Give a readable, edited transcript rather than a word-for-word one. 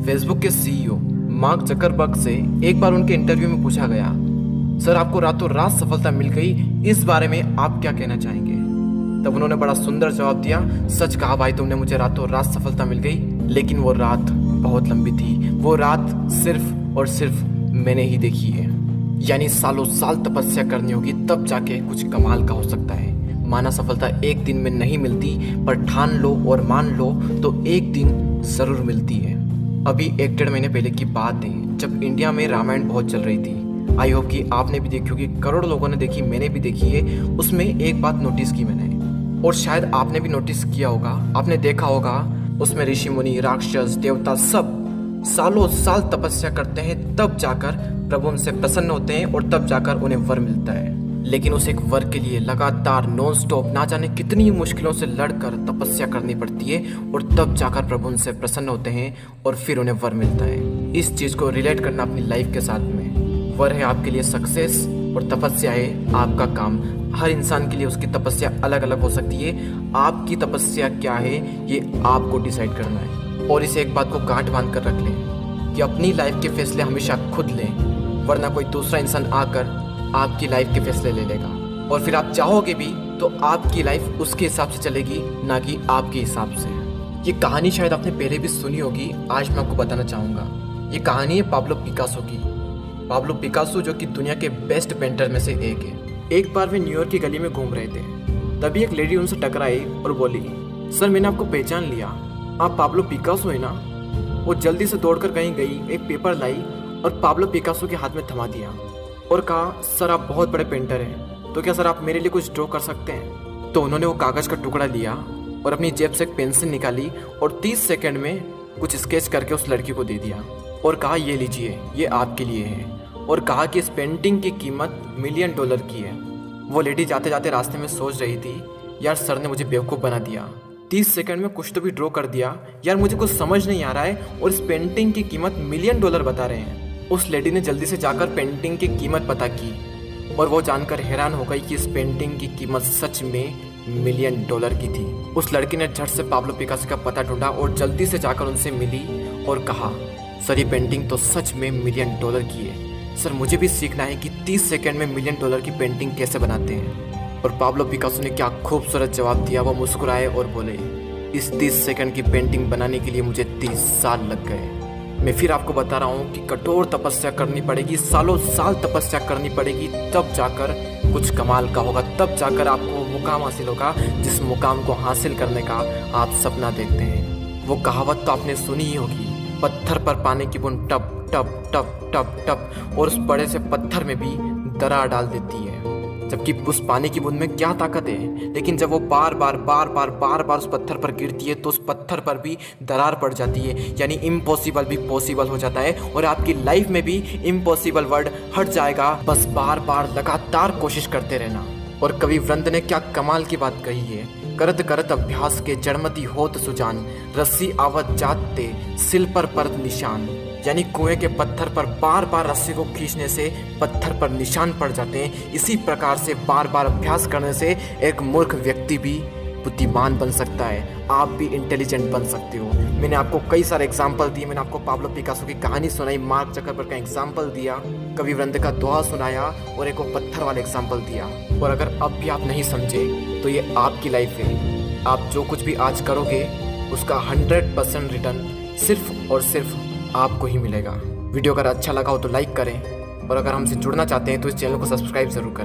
Facebook के CEO mark Zuckerberg से एक बार उनके इंटरव्यू में पूछा गया, सर आपको रातों रात सफलता मिल गई, इस बारे में आप क्या कहना चाहेंगे। तब उन्होंने बड़ा सुंदर जवाब दिया, सच कहा भाई तुमने, मुझे रातों रात सफलता मिल गई, लेकिन वो रात बहुत लंबी थी। वो रात सिर्फ और सिर्फ मैंने ही देखी है। यानी सालों साल तपस्या करनी होगी तब जाके कुछ कमाल का हो सकता है। माना सफलता एक दिन में नहीं मिलती, पर ठान लो और मान लो तो एक दिन जरूर मिलती है। अभी 1-1.5 महीने पहले की बात है, जब इंडिया में रामायण बहुत चल रही थी। आई होप कि आपने भी देखी होगी, करोड़ों लोगों ने देखी, मैंने भी देखी है। उसमें एक बात नोटिस की मैंने, और शायद आपने भी नोटिस किया होगा, आपने देखा होगा, उसमें ऋषि मुनि, राक्षस, देवता सब सालों साल तपस्या करते हैं, तब जाकर प्रभु उनसे प्रसन्न होते हैं और तब जाकर उन्हें वर मिलता है। लेकिन उस एक वर के लिए लगातार नॉन स्टॉप ना जाने कितनी मुश्किलों से लड़कर तपस्या करनी पड़ती है और तब जाकर प्रभु उनसे प्रसन्न होते हैं और फिर उन्हें वर मिलता है। इस चीज को रिलेट करना अपनी लाइफ के साथ में। वर है आपके लिए सक्सेस और तपस्या है आपका काम। हर इंसान के लिए उसकी तपस्या अलग अलग हो सकती है। आपकी तपस्या क्या है ये आपको डिसाइड करना है। और इस एक बात को गांठ बांध कर रख लें कि अपनी लाइफ के फैसले हमेशा खुद लें, वरना कोई दूसरा इंसान आकर आपकी लाइफ के फैसले ले लेगा और फिर आप चाहोगे भी तो आपकी लाइफ उसके हिसाब से चलेगी, ना कि आपके हिसाब से। ये कहानी शायद आपने पहले भी सुनी होगी, आज मैं आपको बताना चाहूँगा। ये कहानी है पाब्लो पिकासो की। पाब्लो पिकासो जो कि दुनिया के बेस्ट पेंटर में से एक है। एक बार वे न्यूयॉर्क की गली में घूम रहे थे, तभी एक लेडी उनसे टकराई और बोली, सर मैंने आपको पहचान लिया, आप पाब्लो पिकासो है ना। वो जल्दी से दौड़कर कहीं गई, एक पेपर लाई और पाब्लो पिकासो के हाथ में थमा दिया और कहा, सर आप बहुत बड़े पेंटर हैं, तो क्या सर आप मेरे लिए कुछ ड्रॉ कर सकते हैं। तो उन्होंने वो कागज़ का टुकड़ा लिया और अपनी जेब से एक पेंसिल निकाली और 30 सेकंड में कुछ स्केच करके उस लड़की को दे दिया और कहा, ये लीजिए, ये आपके लिए है। और कहा कि इस पेंटिंग की कीमत $1 मिलियन की है। वो लेडी जाते जाते रास्ते में सोच रही थी, यार सर ने मुझे बेवकूफ़ बना दिया, 30 सेकंड में कुछ तो भी ड्रॉ कर दिया, यार मुझे कुछ समझ नहीं आ रहा है और इस पेंटिंग की कीमत $1 मिलियन बता रहे हैं। उस लेडी ने जल्दी से जाकर पेंटिंग की कीमत पता की और वो जानकर हैरान हो गई कि इस पेंटिंग की कीमत सच में $1 मिलियन की थी। उस लड़की ने झट से पाब्लो पिकासो का पता ढूंढा और जल्दी से जाकर उनसे मिली और कहा, सर ये पेंटिंग तो सच में $1 मिलियन की है, सर मुझे भी सीखना है कि 30 सेकंड में $1 मिलियन की पेंटिंग कैसे बनाते हैं। और पाब्लो पिकासो ने क्या खूबसूरत जवाब दिया। वो मुस्कुराए और बोले, इस 30 सेकंड की पेंटिंग बनाने के लिए मुझे 30 साल लग गए। मैं फिर आपको बता रहा हूँ कि कठोर तपस्या करनी पड़ेगी, सालों साल तपस्या करनी पड़ेगी, तब जाकर कुछ कमाल का होगा, तब जाकर आपको वो मुकाम हासिल होगा जिस मुकाम को हासिल करने का आप सपना देखते हैं। वो कहावत तो आपने सुनी ही होगी, पत्थर पर पानी की बूंद टप टप टप टप टप और उस बड़े से पत्थर में भी दरार डाल देती है। जबकि उस पानी की बूंद में क्या ताकत है, लेकिन जब वो बार बार उस पत्थर पर गिरती है तो उस पत्थर पर भी दरार पड़ जाती है। यानी इम्पॉसिबल भी पॉसिबल हो जाता है और आपकी लाइफ में भी इम्पॉसिबल वर्ड हट जाएगा, बस बार बार लगातार कोशिश करते रहना। और कवि वृंद ने क्या कमाल की बात कही है, करत करत अभ्यास के जड़मती होत सुजान, रस्सी आवत जाते सिल पर परत निशान। यानी कुएं के पत्थर पर बार बार रस्सी को खींचने से पत्थर पर निशान पड़ जाते हैं। इसी प्रकार से बार बार अभ्यास करने से एक मूर्ख व्यक्ति भी बुद्धिमान बन सकता है, आप भी इंटेलिजेंट बन सकते हो। मैंने आपको कई सारे एग्जाम्पल दिए, मैंने आपको पाब्लो पिकासो की कहानी सुनाई, मार्क जकरबर्ग का एग्जाम्पल दिया, कवि वृंद का दोहा सुनाया और एक वो पत्थर वाला एग्जाम्पल दिया। और अगर अब भी आप नहीं समझे तो ये आपकी लाइफ है। आप जो कुछ भी आज करोगे उसका 100% रिटर्न सिर्फ और सिर्फ आपको ही मिलेगा। वीडियो अगर अच्छा लगा हो तो लाइक करें और अगर हमसे जुड़ना चाहते हैं तो इस चैनल को सब्सक्राइब जरूर करें।